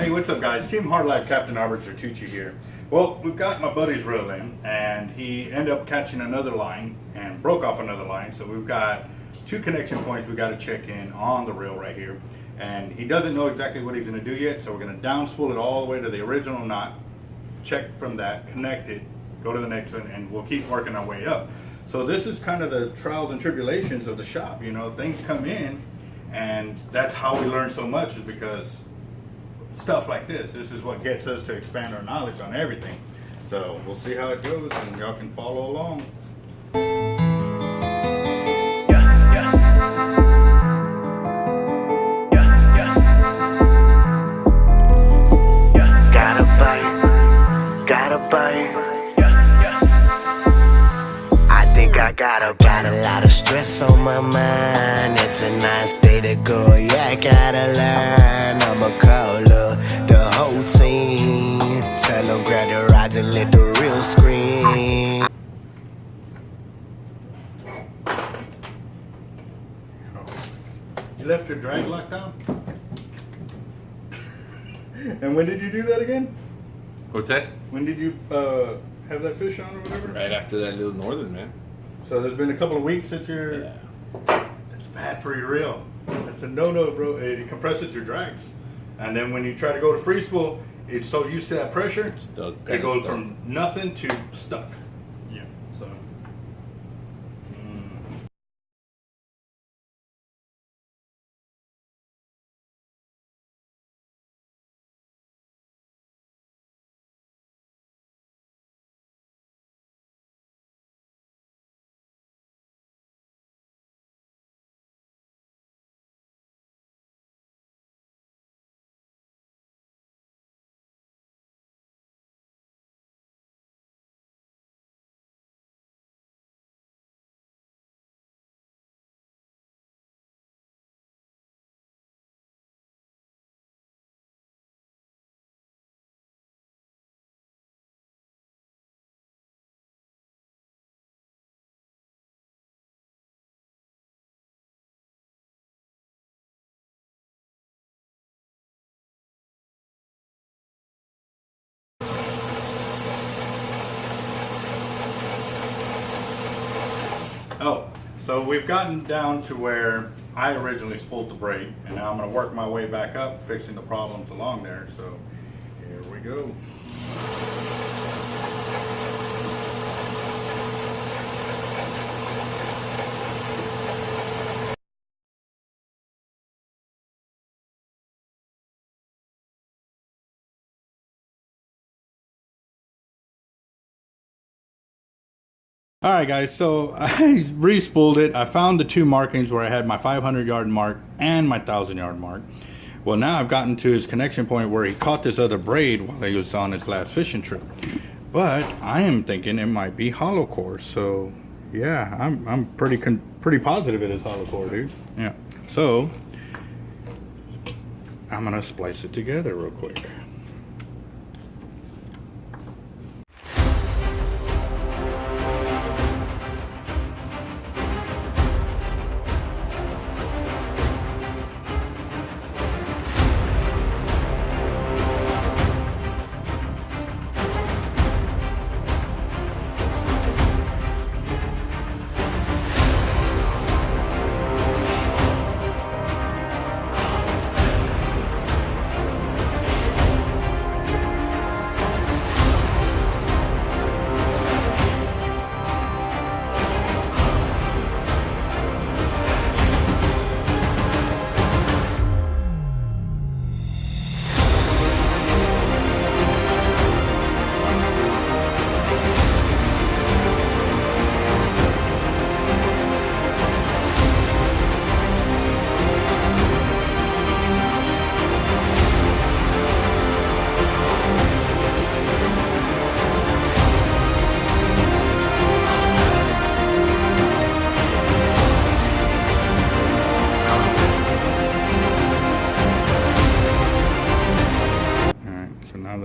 Hey, what's up guys? Team Hard Life Captain Arbiter Tucci here. Well, we've got my buddy's reel in and he ended up catching another line and broke off another line. So we've got two connection points we got to check in on the reel right here. And he doesn't know exactly what he's going to do yet. So we're going to down spool it all the way to the original knot, check from that, connect it, go to the next one, and we'll keep working our way up. So this is kind of the trials and tribulations of the shop. You know, things come in and that's how we learn so much, is because stuff like this is what gets us to expand our knowledge on everything. So we'll see how it goes and y'all can follow along. Gotta bite. I think I got a lot of stress on my mind. It's a nice day to go, yeah, I gotta learn. I'ma call up the whole team, tell them grab the rods and let the reel scream. You left your drag lock down? And when did you do that again? What's that? When did you have that fish on or whatever? Right after that little northern, man. So there's been a couple of weeks that you're... Yeah. That's bad for your reel. That's a no-no, bro. It compresses your drags. And then when you try to go to free spool, it's so used to that pressure, It's stuck. it goes from nothing to stuck. Yeah, so... Oh, so we've gotten down to where I originally spooled the braid, and now I'm going to work my way back up, fixing the problems along there. So here we go. All right, guys, so I re-spooled it. I found the two markings where I had my 500-yard mark and my 1,000-yard mark. Well, now I've gotten to his connection point where he caught this other braid while he was on his last fishing trip. But I am thinking it might be hollow core. So, yeah, I'm pretty positive it is hollow core, dude. Yeah. So, I'm going to splice it together real quick.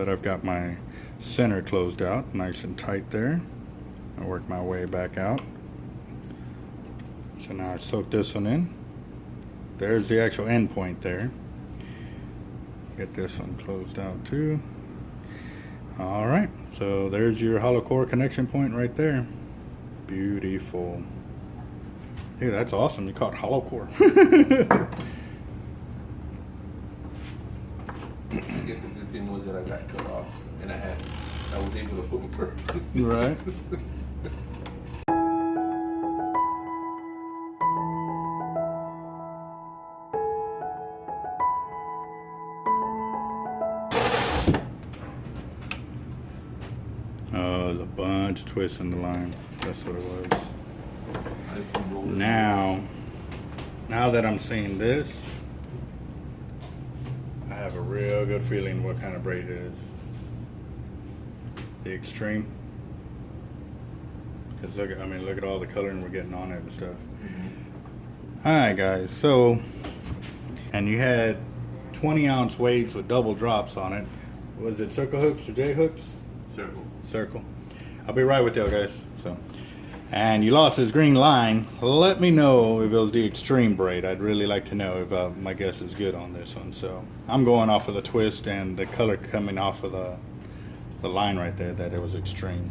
I've got my center closed out nice and tight there. I work my way back out. So now I soak this one in. There's the actual end point there. Get this one closed out too. All right, so there's your hollow core connection point right there. Beautiful. Hey, that's awesome. You caught hollow core. I guess the good thing was that I got cut off and I was able to put work. Right. Oh, there's a bunch of twists in the line. That's what it was. Now that I'm seeing this, I have a real good feeling what kind of braid it is. The extreme. Because look at all the coloring we're getting on it and stuff. Mm-hmm. Alright guys, so, and you had 20-ounce weights with double drops on it. Was it circle hooks or J hooks? Circle. I'll be right with y'all guys. So, and you lost this green line. Let me know if it was the extreme braid. I'd really like to know if my guess is good on this one. So I'm going off of the twist and the color coming off of the line right there that it was extreme.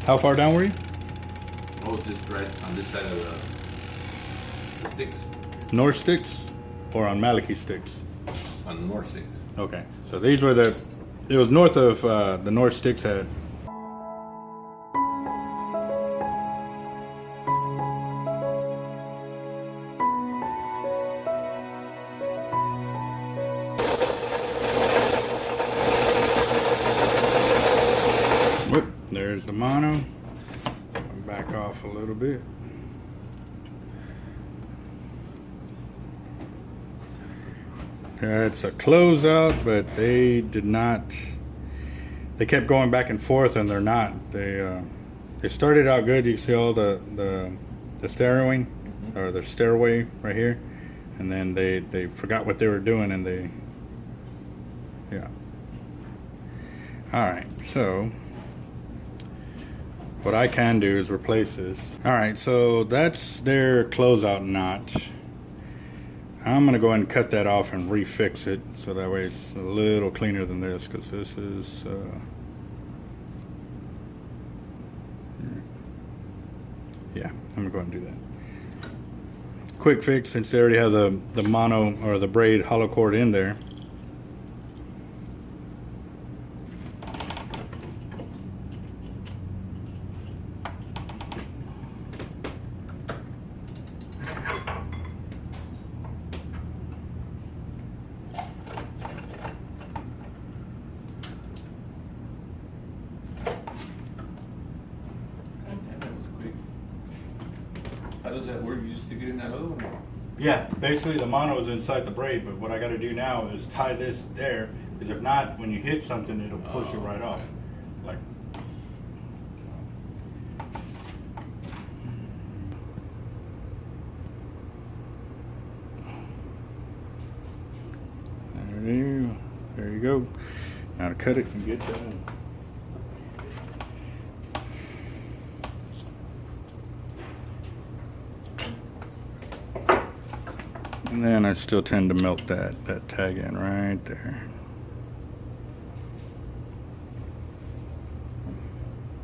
How far down were you? Oh, just right on this side of the sticks. North sticks or on Maliki sticks? On the north sticks. Okay, so these were it was north of the North Sticks head. Whoop, there's the mono. Back off a little bit. It's a closeout, but they did not. They kept going back and forth, and they're not. They started out good. You see all the stairway, or the stairway right here, and then they forgot what they were doing, and yeah. All right, so what I can do is replace this. All right, so that's their closeout knot. I'm going to go ahead and cut that off and refix it so that way it's a little cleaner than this, because this is yeah, I'm going to go ahead and do that. Quick fix, since they already have the mono or the braid hollow cord in there. How does that work? You just stick it in that other one? Yeah, basically the mono is inside the braid, but what I got to do now is tie this there, because if not, when you hit something, it'll push it right off. Like. There you go. Now to cut it and get done. And then I still tend to melt that tag in right there.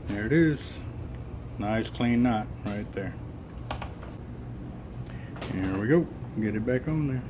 There it is. Nice clean knot right there. Here we go. Get it back on there.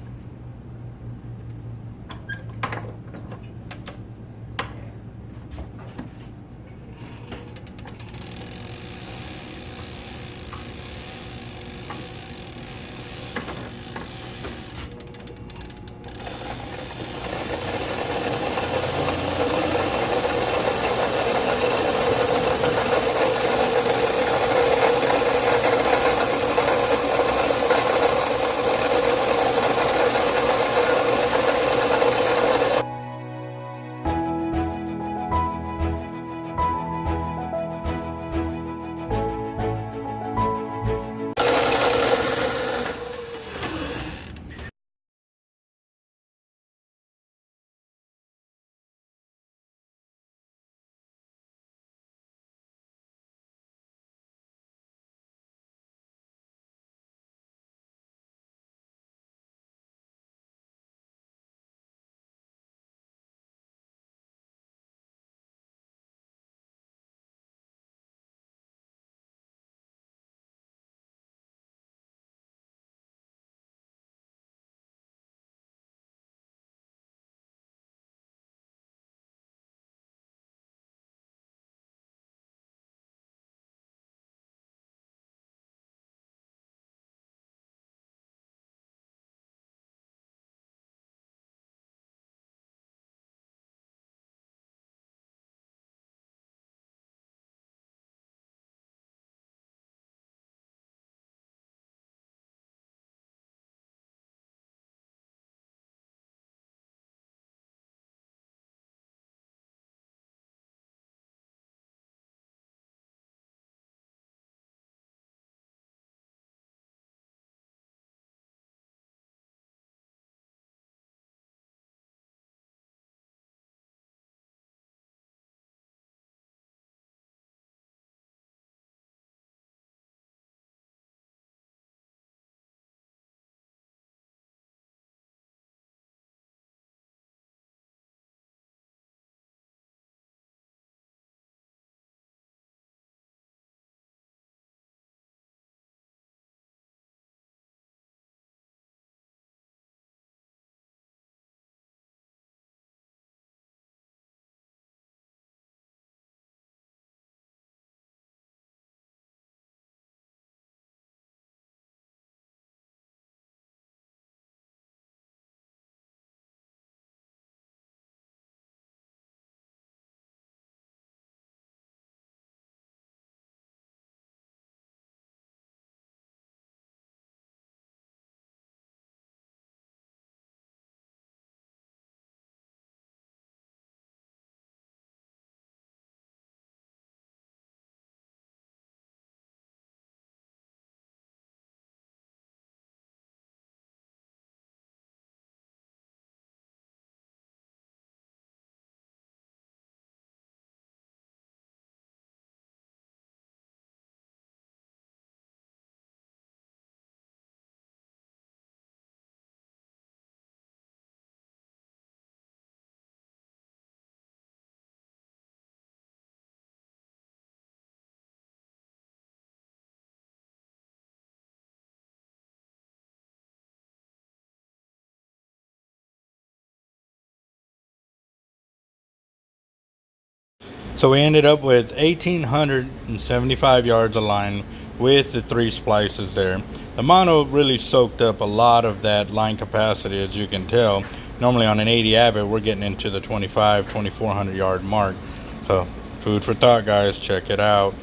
So we ended up with 1,875 yards of line with the 3 splices there. The mono really soaked up a lot of that line capacity, as you can tell. Normally on an 80 avet, we're getting into the 2,400 yard mark. So food for thought, guys. Check it out.